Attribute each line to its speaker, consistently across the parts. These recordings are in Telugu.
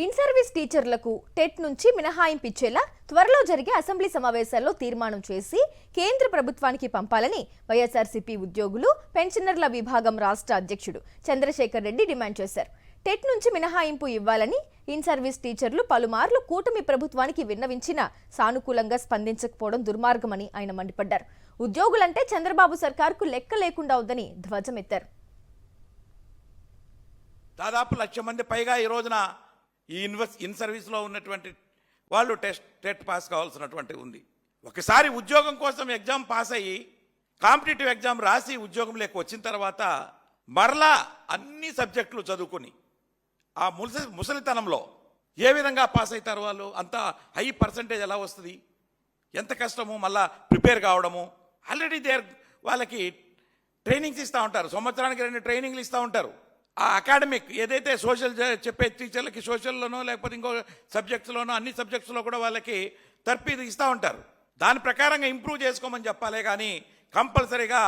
Speaker 1: ఇన్ సర్వీస్ టీచర్లకు టెట్ నుంచి మినహాయింపు ఇచ్చేలా త్వరలో జరిగే అసెంబ్లీ సమావేశాల్లో తీర్మానం చేసి కేంద్ర ప్రభుత్వానికి పంపాలని వైఎస్ఆర్సీపీ ఉద్యోగులు పెన్షనర్ల విభాగం రాష్ట్ర అధ్యక్షుడు చంద్రశేఖర్ రెడ్డి డిమాండ్ చేశారు. టెట్ నుంచి మినహాయింపు ఇవ్వాలని ఇన్ సర్వీస్ టీచర్లు పలుమార్లు కూటమి ప్రభుత్వానికి విన్నవించినా సానుకూలంగా స్పందించకపోవడం దుర్మార్గమని ఆయన మండిపడ్డారు. ఉద్యోగులంటే చంద్రబాబు సర్కార్కు లెక్క లేకుండా ఉందని ధ్వజమెత్తారు.
Speaker 2: దాదాపు 1,00,000 మంది పైగా ఈ రోజున ఈ ఇన్ సర్వీస్లో ఉన్నటువంటి వాళ్ళు టెట్ పాస్ కావాల్సినటువంటి ఉంది. ఒకసారి ఉద్యోగం కోసం ఎగ్జామ్ పాస్ అయ్యి కాంపిటేటివ్ ఎగ్జామ్ రాసి ఉద్యోగంలోకి వచ్చిన తర్వాత మరలా అన్ని సబ్జెక్టులు చదువుకొని ఆ ముసలితనంలో ఏ విధంగా పాస్ అవుతారు వాళ్ళు? అంత హై పర్సంటేజ్ ఎలా వస్తుంది? ఎంత కష్టము మళ్ళా ప్రిపేర్ కావడము. ఆల్రెడీ వాళ్ళకి ట్రైనింగ్స్ ఇస్తూ ఉంటారు, సంవత్సరానికి 2 ట్రైనింగ్లు ఇస్తూ ఉంటారు. ఆ అకాడమిక్ ఏదైతే సోషల్ చెప్పే టీచర్లకి సోషల్లోనో లేకపోతే ఇంకో సబ్జెక్ట్స్లోనో అన్ని సబ్జెక్ట్స్లో కూడా వాళ్ళకి తర్ఫీదు ఇస్తూ ఉంటారు. దాని ప్రకారంగా ఇంప్రూవ్ చేసుకోమని చెప్పాలి. కానీ కంపల్సరీగా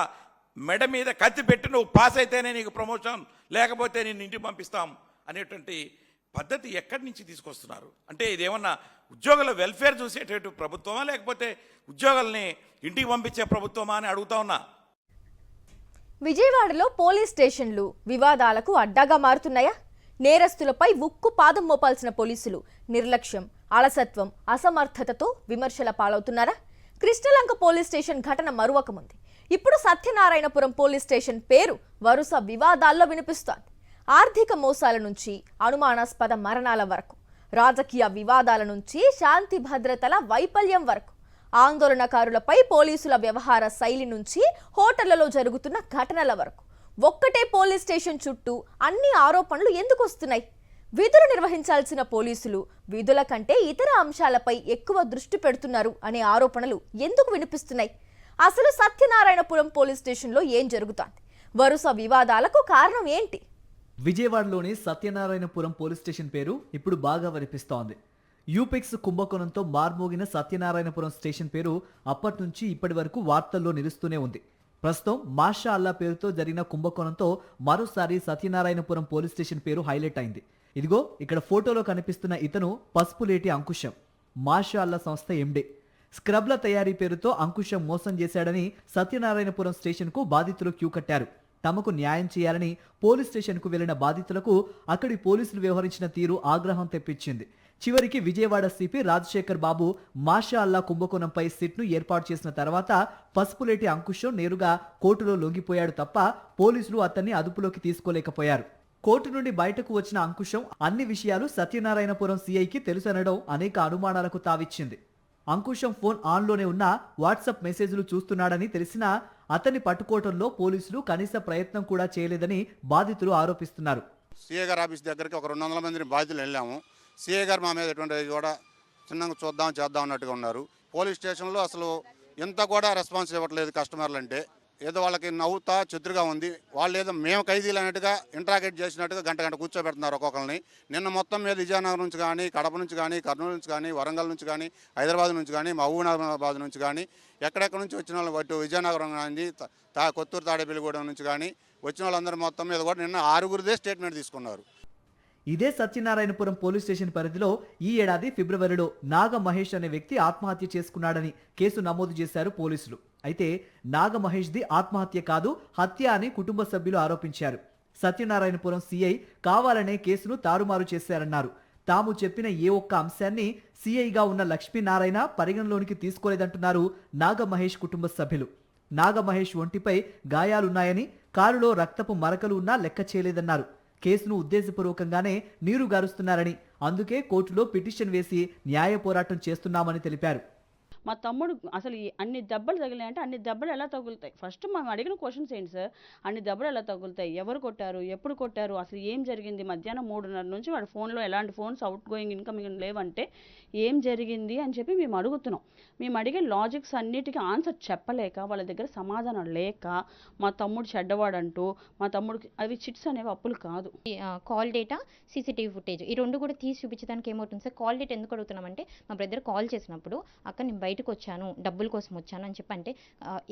Speaker 2: మెడ మీద కత్తి పెట్టి నువ్వు పాస్ అయితేనే నీకు ప్రమోషన్, లేకపోతే నేను ఇంటికి పంపిస్తాం అనేటువంటి పద్ధతి ఎక్కడి నుంచి తీసుకొస్తున్నారు? అంటే ఇదేమన్నా ఉద్యోగుల వెల్ఫేర్ చూసేటట్టు ప్రభుత్వమా, లేకపోతే ఉద్యోగుల్ని ఇంటికి పంపించే ప్రభుత్వమా అని అడుగుతా ఉన్నా.
Speaker 1: విజయవాడలో పోలీస్ స్టేషన్లు వివాదాలకు అడ్డాగా మారుతున్నాయా? నేరస్తులపై ఉక్కు పాదం మోపాల్సిన పోలీసులు నిర్లక్ష్యం, అలసత్వం, అసమర్థతతో విమర్శల పాలవుతున్నారా? కృష్ణలంక పోలీస్ స్టేషన్ ఘటన మరువకముంది. ఇప్పుడు సత్యనారాయణపురం పోలీస్ స్టేషన్ పేరు వరుస వివాదాల్లో వినిపిస్తోంది. ఆర్థిక మోసాల నుంచి అనుమానాస్పద మరణాల వరకు, రాజకీయ వివాదాల నుంచి శాంతి భద్రతల వైఫల్యం వరకు, ఆందోళనకారులపై పోలీసుల వ్యవహార శైలి నుంచి హోటళ్లలో జరుగుతున్న ఘటనల వరకు ఒక్కటే పోలీస్ స్టేషన్ చుట్టూ అన్ని ఆరోపణలు ఎందుకు వస్తున్నాయి? విధులు నిర్వహించాల్సిన పోలీసులు విధుల కంటే ఇతర అంశాలపై ఎక్కువ దృష్టి పెడుతున్నారు అనే ఆరోపణలు ఎందుకు వినిపిస్తున్నాయి? అసలు సత్యనారాయణపురం పోలీస్ స్టేషన్లో ఏం జరుగుతోంది? వరుస వివాదాలకు కారణం ఏంటి?
Speaker 3: విజయవాడలోని సత్యనారాయణపురం పోలీస్ స్టేషన్ పేరు ఇప్పుడు బాగా వినిపిస్తోంది. యూపిక్స్ కుంభకోణంతో మార్మోగిన సత్యనారాయణపురం స్టేషన్ పేరు అప్పటి నుంచి ఇప్పటి వరకు వార్తల్లో నిలుస్తూనే ఉంది. ప్రస్తుతం మాషా అల్లా పేరుతో జరిగిన కుంభకోణంతో మరోసారి సత్యనారాయణపురం పోలీస్ స్టేషన్ పేరు హైలైట్ అయింది. ఇదిగో ఇక్కడ ఫోటోలో కనిపిస్తున్న ఇతను పసుపులేటి అంకుశం, మాషా అల్లా సంస్థ ఎండే. స్క్రబ్ల తయారీ పేరుతో అంకుశం మోసం చేశాడని సత్యనారాయణపురం స్టేషన్కు బాధితులు క్యూ కట్టారు. తమకు న్యాయం చేయాలని పోలీస్ స్టేషన్కు వెళ్లిన బాధితులకు అక్కడి పోలీసులు వ్యవహరించిన తీరు ఆగ్రహం తెప్పించింది. చివరికి విజయవాడ సిపి రాజశేఖర్ బాబు మాషా అల్లా కుంభకోణంపై సిట్ను ఏర్పాటు చేసిన తర్వాత పసుపులేటి అంకుశం నేరుగా కోర్టులో లొంగిపోయాడు తప్ప పోలీసులు అతన్ని అదుపులోకి తీసుకోలేకపోయారు. కోర్టు నుండి బయటకు వచ్చిన అంకుశం అన్ని విషయాలు సత్యనారాయణపురం సిఐకి తెలుసనడం అనేక అనుమానాలకు తావిచ్చింది. అంకుశం ఫోన్ ఆన్లోనే ఉన్న వాట్సాప్ మెసేజ్లు చూస్తున్నాడని తెలిసినా అతన్ని పట్టుకోవడంలో పోలీసులు కనీస ప్రయత్నం కూడా చేయలేదని బాధితులు ఆరోపిస్తున్నారు.
Speaker 4: సిఐ గారి ఆఫీస్ దగ్గరికి ఒక 200 మందిని బాధితులు వెళ్ళాము. సిఐ గారు మా మీద ఎటువంటి కూడా చిన్నగా చేద్దాం అన్నట్టుగా ఉన్నారు. పోలీస్ స్టేషన్లో అసలు ఎంత కూడా రెస్పాన్స్ ఇవ్వట్లేదు. కస్టమర్లు అంటే ఏదో వాళ్ళకి నవ్వుతా చెదురుగా ఉంది. వాళ్ళు ఏదో మేము ఖైదీలు అన్నట్టుగా ఇంట్రాగేట్ చేసినట్టుగా గంట కూర్చోబెడుతున్నారు ఒక్కొక్కరిని. నిన్న మొత్తం మీద విజయనగరం నుంచి కానీ, కడప నుంచి కానీ, కర్నూలు నుంచి కానీ, వరంగల్ నుంచి కానీ, హైదరాబాద్ నుంచి కానీ, మహబూబాబాద్ నుంచి కానీ, ఎక్కడెక్కడ నుంచి వచ్చిన వాళ్ళు అటు విజయనగరం కానీ, కొత్తూరు తాడేపల్లిగూడెం నుంచి కానీ వచ్చిన వాళ్ళందరూ మొత్తం మీద కూడా నిన్న 6గురిదే స్టేట్మెంట్ తీసుకున్నారు.
Speaker 3: ఇదే సత్యనారాయణపురం పోలీస్ స్టేషన్ పరిధిలో ఈ ఏడాది ఫిబ్రవరిలో నాగ మహేష్ అనే వ్యక్తి ఆత్మహత్య చేసుకున్నాడని కేసు నమోదు చేశారు పోలీసులు. అయితే నాగ మహేష్ది ఆత్మహత్య కాదు, హత్య అని కుటుంబ సభ్యులు ఆరోపించారు. సత్యనారాయణపురం సిఐ కావాలనే కేసును తారుమారు చేశారన్నారు. తాము చెప్పిన ఏ ఒక్క అంశాన్ని సిఐగా ఉన్న లక్ష్మీనారాయణ పరిగణలోనికి తీసుకోలేదంటున్నారు నాగ మహేష్ కుటుంబ సభ్యులు. నాగ మహేష్ ఒంటిపై గాయాలున్నాయని, కారులో రక్తపు మరకలు ఉన్నా లెక్క చేయలేదన్నారు. కేసును ఉద్దేశపూర్వకంగానే నీరు గారుస్తున్నారని, అందుకే కోర్టులో పిటిషన్ వేసి న్యాయ పోరాటం చేస్తున్నామని తెలిపారు.
Speaker 5: మా తమ్ముడు అసలు అన్ని దెబ్బలు తగిలాయంటే అన్ని దెబ్బలు ఎలా తగులుతాయి? ఫస్ట్ మనం అడిగిన క్వశ్చన్స్ ఏంటి సార్? అన్ని దెబ్బలు ఎలా తగులుతాయి? ఎవరు కొట్టారు? ఎప్పుడు కొట్టారు? అసలు ఏం జరిగింది? మధ్యాహ్నం 3:30 నుంచి వాడి ఫోన్లో ఎలాంటి ఫోన్స్ అవుట్ గోయింగ్ ఇన్కమింగ్ లేవంటే ఏం జరిగింది అని చెప్పి మేము అడుగుతున్నాం. మేము అడిగే లాజిక్స్ అన్నిటికీ ఆన్సర్ చెప్పలేక, వాళ్ళ దగ్గర సమాధానం లేక, మా తమ్ముడు చెడ్డవాడంటూ, మా తమ్ముడికి అవి చిట్స్ అనేవి అప్పులు కాదు.
Speaker 6: కాల్ డేటా, సీసీటీవీ ఫుటేజ్ ఈ 2 కూడా తీసి చూపించడానికి ఏమవుతుంది సార్? కాల్ డేటా ఎందుకు అడుగుతున్నామంటే మా బ్రదర్ కాల్ చేసినప్పుడు అక్క నేను బయటకు వచ్చాను, డబ్బుల కోసం వచ్చాను అని చెప్పి అంటే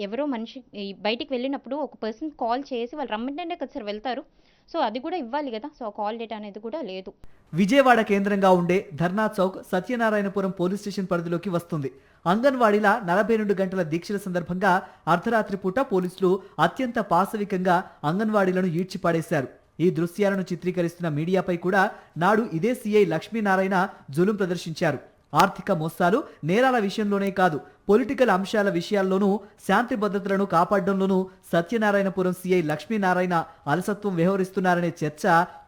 Speaker 6: ఎవరో మనిషి బయటికి వెళ్ళినప్పుడు ఒక పర్సన్ కాల్ చేసి వాళ్ళు రమ్మంటేనే కదా సార్ వెళ్తారు. సో అది కూడా ఇవ్వాలి కదా. సో కాల్ డేటా అనేది కూడా లేదు.
Speaker 3: విజయవాడ కేంద్రంగా ఉండే ధర్నా చౌక్ సత్యనారాయణపురం పోలీస్ స్టేషన్ పరిధిలోకి వస్తుంది. అంగన్వాడీల 42 గంటల దీక్షల సందర్భంగా అర్ధరాత్రి పూట పోలీసులు అత్యంత పాశవికంగా అంగన్వాడీలను ఈడ్చిపాడేశారు. ఈ దృశ్యాలను చిత్రీకరిస్తున్న మీడియాపై కూడా నాడు ఇదే సీఐ లక్ష్మీనారాయణ జులుం ప్రదర్శించారు. ఆర్థిక మోసాలు, నేరాల విషయంలోనే కాదు, పొలిటికల్ అంశాల విషయాల్లోనూ శాంతి భద్రతలను కాపాడడంలోనూ సత్యనారాయణపురం సీఐ లక్ష్మీనారాయణ అలసత్వం వ్యవహరిస్తున్నారనే చర్చ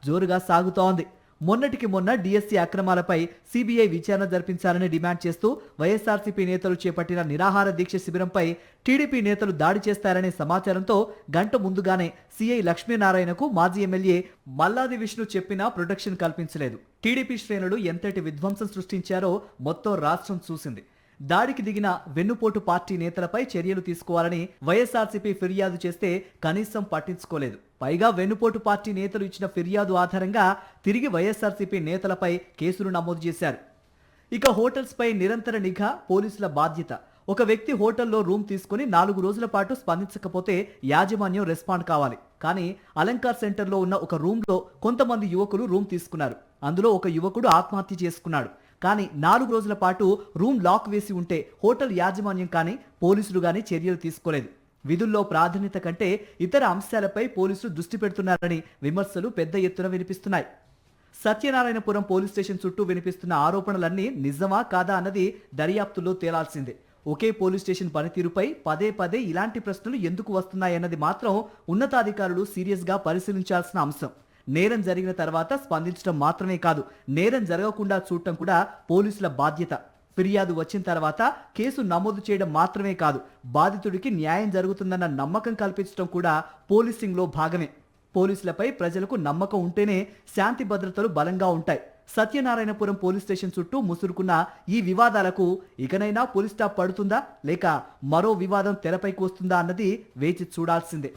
Speaker 3: జోరుగా సాగుతోంది. మొన్నటికి మొన్న డిఎస్సీ అక్రమాలపై సిబిఐ విచారణ జరిపించాలని డిమాండ్ చేస్తూ వైఎస్ఆర్సీపీ నేతలు చేపట్టిన నిరాహార దీక్ష శిబిరంపై టీడీపీ నేతలు దాడి చేస్తారనే సమాచారంతో గంట ముందుగానే సీఐ లక్ష్మీనారాయణకు మాజీ ఎమ్మెల్యే మల్లాది విష్ణు చెప్పినా ప్రొటెక్షన్ కల్పించలేదు. టీడీపీ శ్రేణులు ఎంతటి విధ్వంసం సృష్టించారో మొత్తం రాష్ట్రం చూసింది. దాడికి దిగిన వెన్నుపోటు పార్టీ నేతలపై చర్యలు తీసుకోవాలని వైఎస్ఆర్సీపీ ఫిర్యాదు చేస్తే కనీసం పట్టించుకోలేదు. పైగా వెన్నుపోటు పార్టీ నేతలు ఇచ్చిన ఫిర్యాదు ఆధారంగా తిరిగి వైఎస్ఆర్సీపీ నేతలపై కేసులు నమోదు చేశారు. ఇక హోటల్స్పై నిరంతర నిఘా పోలీసుల బాధ్యత. ఒక వ్యక్తి హోటల్లో రూమ్ తీసుకుని 4 రోజుల పాటు స్పందించకపోతే యాజమాన్యం రెస్పాండ్ కావాలి. కానీ అలంకార్ సెంటర్లో ఉన్న ఒక రూమ్లో కొంతమంది యువకులు రూమ్ తీసుకున్నారు. అందులో ఒక యువకుడు ఆత్మహత్య చేసుకున్నాడు. కానీ 4 రోజుల పాటు రూమ్ లాక్ వేసి ఉంటే హోటల్ యాజమాన్యం కానీ పోలీసులు కానీ చర్యలు తీసుకోలేదు. విధుల్లో ప్రాధాన్యత కంటే ఇతర అంశాలపై పోలీసులు దృష్టి పెడుతున్నారని విమర్శలు పెద్ద ఎత్తున వినిపిస్తున్నాయి. సత్యనారాయణపురం పోలీస్ స్టేషన్ చుట్టూ వినిపిస్తున్న ఆరోపణలన్నీ నిజమా కాదా అన్నది దర్యాప్తులో తేలాల్సిందే. ఒకే పోలీస్ స్టేషన్ పనితీరుపై పదే పదే ఇలాంటి ప్రశ్నలు ఎందుకు వస్తున్నాయన్నది మాత్రం ఉన్నతాధికారులు సీరియస్గా పరిశీలించాల్సిన అంశం. నేరం జరిగిన తర్వాత స్పందించడం మాత్రమే కాదు, నేరం జరగకుండా చూడటం కూడా పోలీసుల బాధ్యత. ఫిర్యాదు వచ్చిన తర్వాత కేసు నమోదు చేయడం మాత్రమే కాదు, బాధితుడికి న్యాయం జరుగుతుందన్న నమ్మకం కల్పించడం కూడా పోలీసింగ్లో భాగమే. పోలీసులపై ప్రజలకు నమ్మకం ఉంటేనే శాంతి భద్రతలు బలంగా ఉంటాయి. సత్యనారాయణపురం పోలీస్ స్టేషన్ చుట్టూ ముసురుకున్న ఈ వివాదాలకు ఇకనైనా పోలీస్ స్టాప్ పడుతుందా లేక మరో వివాదం తెరపైకి వస్తుందా అన్నది వేచి చూడాల్సిందే.